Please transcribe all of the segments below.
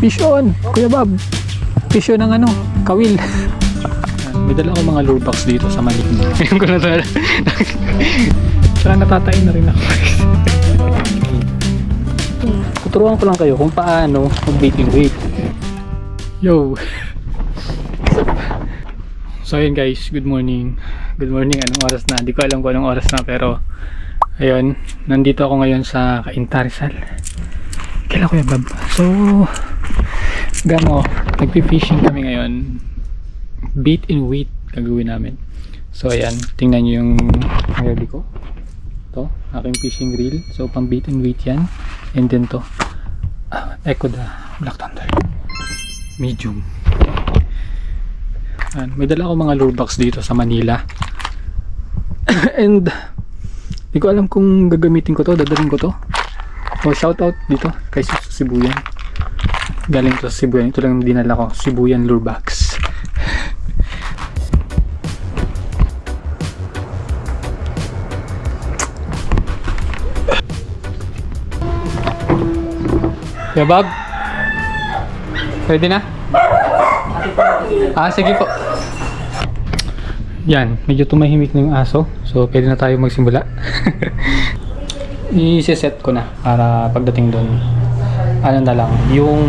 Fish on! Kuya Bob! Fish on ng ano, kawil. May dala akong mga lure box dito sa malik. Ngayon ko na ito. Parang natatain na rin ako. Tuturuan ko lang kayo kung paano mag-bait and wait. Yo! So ayun guys, good morning. Good morning, anong oras na? Hindi ko alam kung anong oras na, pero ayun, nandito ako ngayon sa Cainta, Rizal. Kailan Kuya Bob? So nagpi-fishing kami ngayon. Bait and wait gagawin namin. So ayan, tingnan nyo yung ready ko. Ito, aking fishing reel. So pang bait and wait yan. And then to Echo the Black Thunder medium. Ayan, may dala ako mga lure box dito sa Manila. And hindi ko alam kung gagamitin ko to, dadalhin ko to. So shout out dito kay Sibuyan. Galing to sa Sibuyan. Ito lang dinala ko, Sibuyan lure box. Kuya Bob? Pwede na? Sige po. Yan, medyo tumahimik na yung aso. So pwede na tayo magsimula. I-set ko na para pagdating doon, ano na lang, yung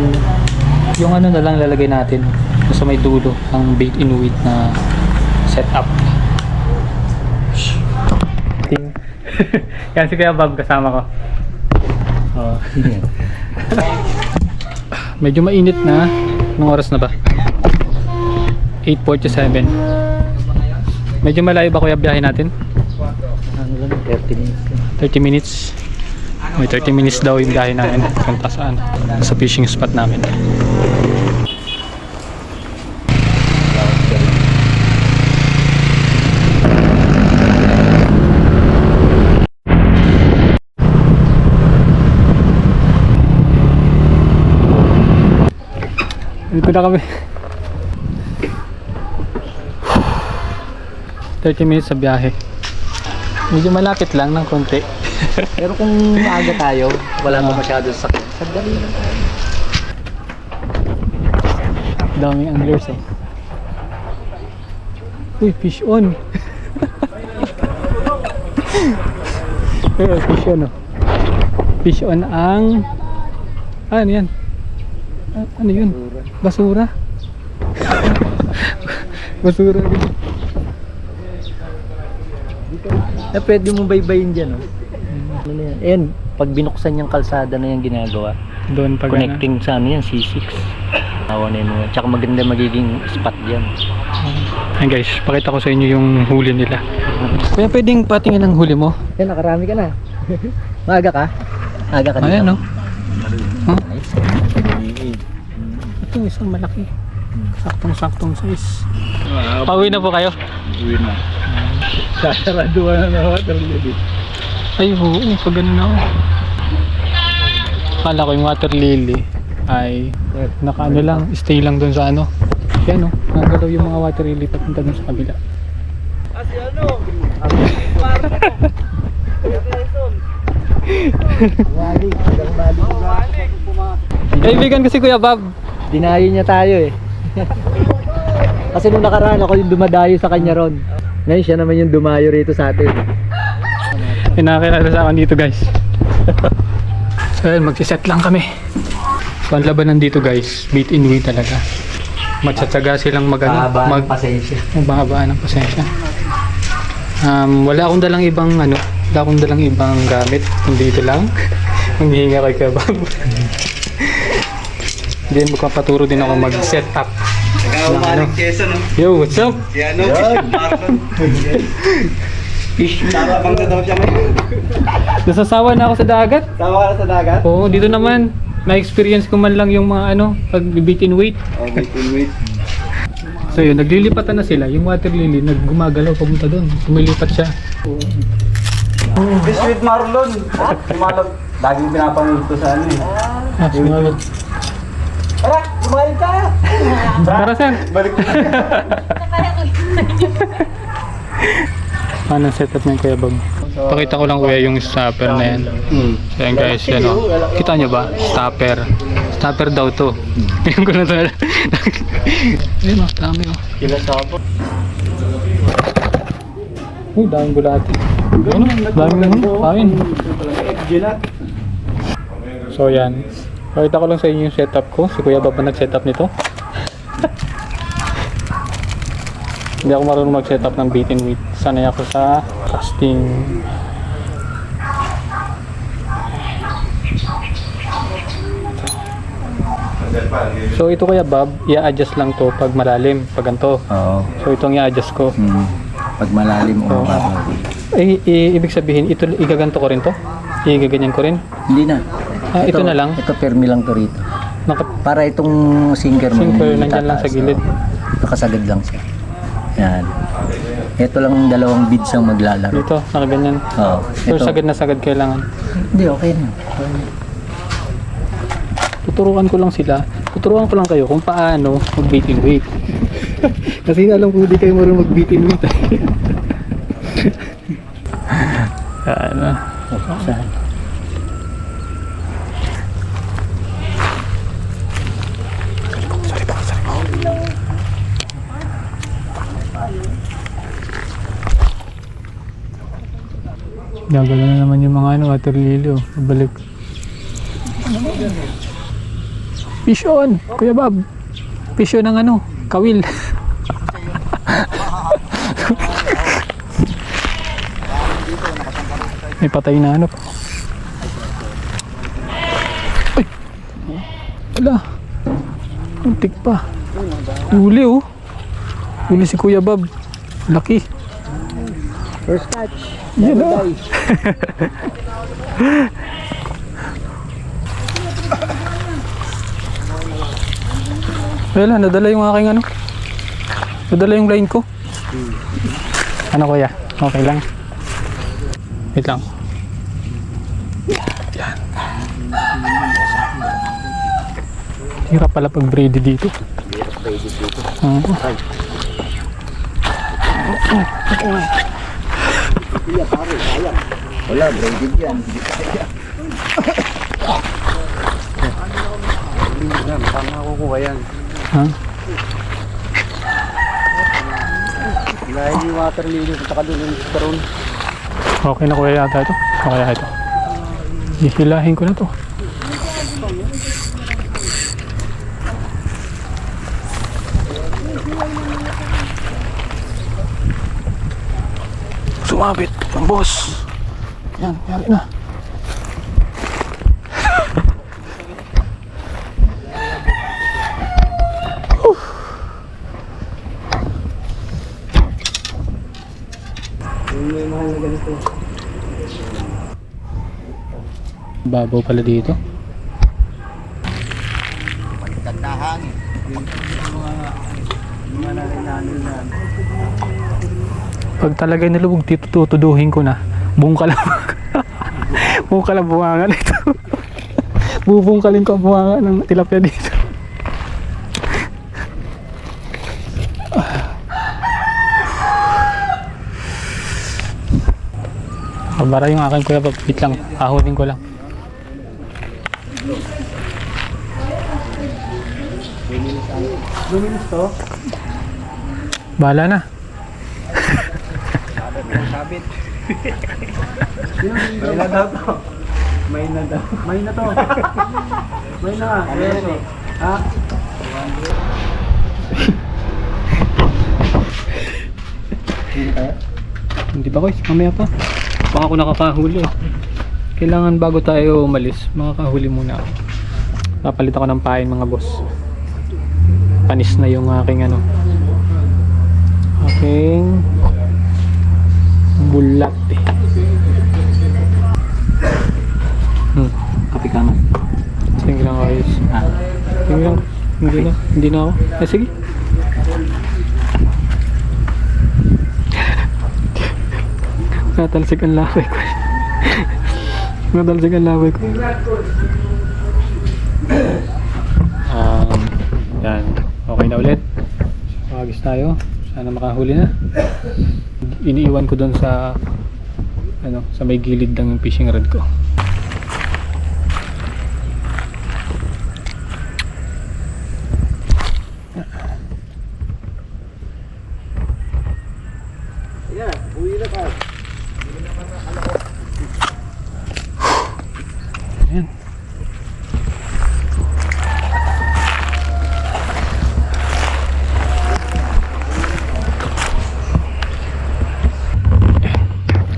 ano na lang lalagay natin sa may dulo ang bait and wait na setup. Yan si Kuya Bob kasama ko. Medyo mainit na. Anong oras na ba? 8:47. Medyo malayo ba kuya biyahe natin? 30 minutes. 30 minutes. May 30 minutes daw yung biyahe namin punta saan? Sa fishing spot namin. Dito na kami. 30 minutes sa biyahe. Medyo malapit lang ng konti. Pero kung maaga tayo, wala pa masyado sakit. Sandali lang tayo. Daming anglers oh. Uy, fish on. Fish on oh. Fish on ang ano yan? Ano yun? Basura. Basura din. Pwede mo baybayin dyan, oh. Ano yan? Ayan, pag binuksan yung kalsada na yung ginagawa. Doon pag connecting sa ano yan, C6. Awa na yun. Tsaka maganda magiging spot dyan. Ayan guys, pakita ko sa inyo yung huli nila. Kaya pwedeng patingin ang huli mo. Ayan, nakarami ka na. Maaga ka? Maaga ka dito. Ayan oh. Huh? Nice. Ito isang malaki. Saktong-saktong size. Pauwi na po kayo? Uwi na. Sasaraduan na water lily. Ay oo, pag ganun ako. Akala ko yung water lily ay nakaano lang, stay lang dun sa ano. Yan o, nagalaw yung mga water lily papunta dun sa kabila. Si ano? Kaibigan kasi Kuya Bob. Dinayo niya tayo eh. Kasi nung nakaraan ako yung dumadayo sa kanya ron. Ngayon siya naman yung dumayo rito sa atin. Pinakilala sa akin dito guys. So yun, magsiset lang kami. So ang labanan dito guys, bait and wait talaga. Matsatsaga silang pasensya. Magbabaan ng pasensya. Wala akong dalang ibang gamit. Kundi ito lang. Manghihinga kay Kuya Bob. Then magpapaturo din ako mag-set up. Yo, what's up? Fish, tarapang na daw siya. Nasasawa na ako sa dagat. Tawa ka na sa dagat? Oo, dito naman. Na-experience ko man lang yung mga pag-bait and wait. Oh, bait and wait. So yun, naglilipatan na sila. Yung water lily, naggumagalaw papunta doon. Kumilipat siya. Fish with Marlon. Sumalog. Laging pinapanood ko sa ano eh. Sumalot. Tara, kumain ka! Para saan? Balik ko. Paano setup ng Kuya Bob? Pakita ko lang kuya yung stopper na yan. So yan guys, yan o. Kita nyo ba? Stopper. Stopper daw to. Ngayon ko na to. Ayun o, dami o. Kinasabot. Uy, daming bulati. Ano? Daming kain. So yan. Pakita ko lang sa inyo yung setup ko. Si Kuya Bob na nag-setup nito. Hindi ako marunong mag-setup ng bait and weight. Sanay ako sa casting. So ito Kuya Bob, i-adjust lang to pag malalim, pag ganito. Oo. So itong i-adjust ko. Pag malalim o Ibig sabihin, ito igaganto ko rin to? Igaganyan ko rin? Hindi na. Ito na lang? Ito permi lang to rito. Para itong sinker mo. Sinker, hindi nandyan lang sa tataas, gilid. Nakasagad lang siya. Yan. Ito lang dalawang beads ang maglalaro. Dito, nakaganyan. Oo. So sagad na sagad kailangan. Hindi, okay na. Tuturuan ko lang sila. Tuturuan ko lang kayo kung paano mag-bait and weight. Kasi alam ko hindi kayo marunong mag-bait and weight. Ano? Saan? Gagala na naman yung mga water lily oh. Pabalik. Fish on! Kuya Bob! Fish on ng kawil. May patay na pa. Ay! Wala. Untik pa. Huli oh. Huli si Kuya Bob. Laki. First catch. Yan o. Wala, nadala yung aking nadala yung line ko. Ano kuya? Okay lang. Wait lang. Yan. Hirap pala pag braided dito. Wala, braided yan. Saan nakukuha yan? Ha? Dahil yung water lily at saka doon yung karoon. Okay na kuya yata ito. Okay na ito. Hihilahin ko na to. Sumabit ang boss. Yan, yari na. Babaw pala dito. Pag talaga nilubog dito, tutuduhin ko na. Bungkal bungkal ang buwangan nito. Bubungkalin ko ang buwangan ng tilapia dito. Kabara yung aking kuya, papit lang. Ahulin ko lang. Luminis to? Bahala na. Sabit. May na daw to. May na daw. May na to. May na. Ha? Hindi ba guys? Mamaya pa. Baka ako nakakahuli. Kailangan bago tayo umalis, makakahuli muna ako. Papalit ako ng pain mga boss. Panis na yung aking aking bulat eh. Kapi ka man. Sige lang guys. Sige lang. Hindi na ako. Sige. Natalsik ang laway ko. Natalsik ang laway ko. Yan. Okay na ulit. Magis tayo. Sana makahuli na. Iniiwan ko doon sa sa may gilid ng fishing rod ko.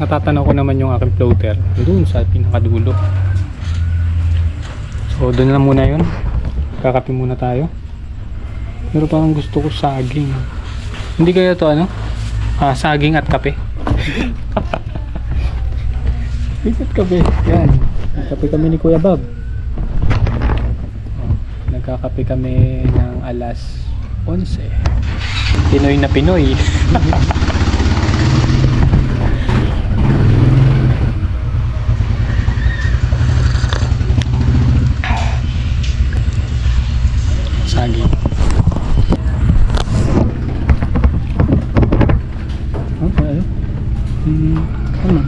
natatanaw ko naman yung aking floater doon sa pinakadulo. So doon na muna yun. Kakape muna tayo. Pero parang gusto ko saging. Hindi kaya to ano? Saging at kape. Saging at kape. Yan. Nagkape kami ni Kuya Bob. Nagkakape kami ng alas 11. Pinoy na Pinoy. Saging. Okay, ano? Ano?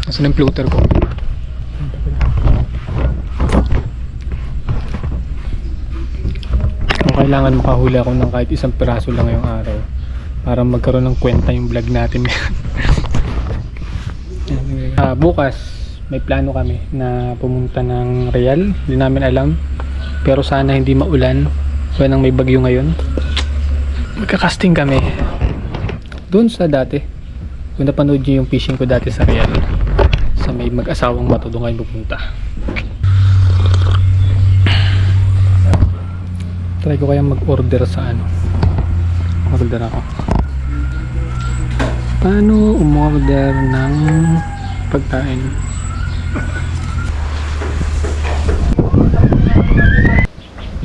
Asan yung floater ko? Kailangan makahuli ako ng kahit isang piraso lang ngayong araw para magkaroon ng kwenta yung vlog natin. Bukas may plano kami na pumunta ng Real. Hindi namin alam, pero sana hindi maulan. Kaya nang may bagyo ngayon, magka-casting kami doon sa dati. Kung napanood nyo yung fishing ko dati sa Real, sa may mag-asawang bato, doon kayo pupunta. Try ko kaya mag-order sa ano. Order ako. Paano umorder ng pagkain?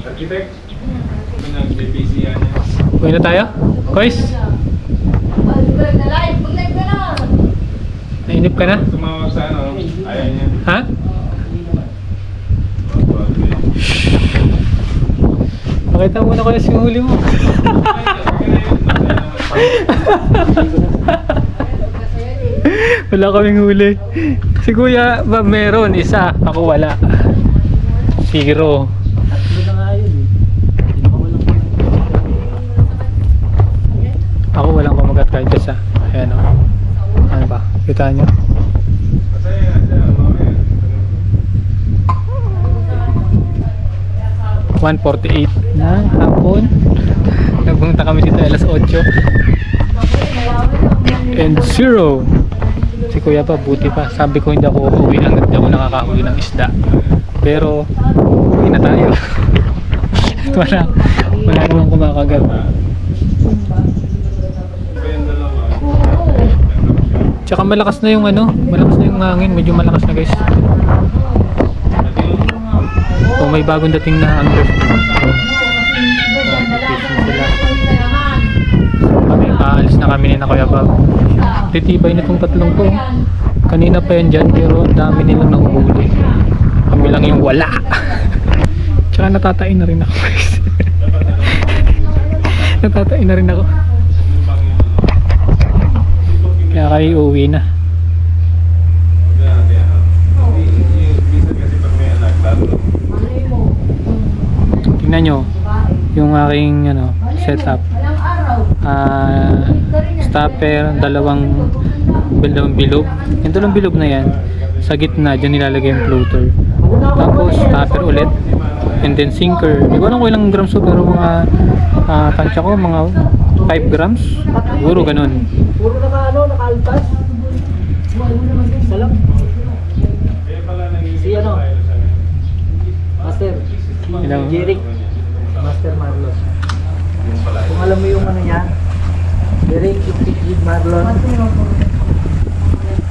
Architect, nag-busy yan. Uwi na tayo? Kois? Nainip ka na? Tumawag sa ano, ayaw niya. Ha? Pakita mo na kaya yung huli mo. Wala kaming huli. Si Kuya ba meron isa, ako wala. 0. Ako walang kumagat kahit isa. Ayan o. Ano ba? Kita nyo? Masaya na siya, mamaya. 1:48 na hapon. Nagpunta kami dito alas 8. And 0. Si Kuya pa, buti pa. Sabi ko hindi ako uuwi hanggat di ako nakakahuli ng isda. Pero, uwi na tayo. wala namang kumakagat. Tsaka malakas na yung ano, malakas na yung hangin. Medyo malakas na guys. O may bagong dating na angler. Kami, aalis na kami ni na Kuya Bob. Titibay na itong tatlong to. Kanina pa yan dyan, pero ang dami nilang nahuhuli. Kami lang yung wala. Tsaka natatain na rin ako guys. Natatain na rin ako. Kaya kayo uuwi na. Tingnan nyo yung aking ano, setup. Stopper, dalawang bilog. Yung dalawang bilog na yan, sa gitna dyan nilalagay yung floater. Tapos stopper ulit, and then sinker. Hindi ko alam kung ilang grams to, pero mga tansya ko mga 5 grams siguro ganun. Puro nakaalpas. Salam. Si ano? Master. Ilang? Jeric. Master Marlon. Kung alam mo yung ano niya, Jeric Marlon.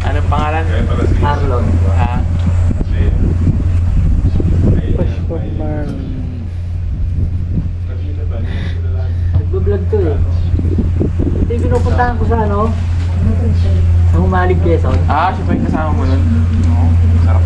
Anong pangalan? Marlon. Nagbablog to eh. Ito yung pinupuntahan ko sa ano? Sa Humalig, Quezon. Siya pa yung kasama mo nun? Oo, sarap.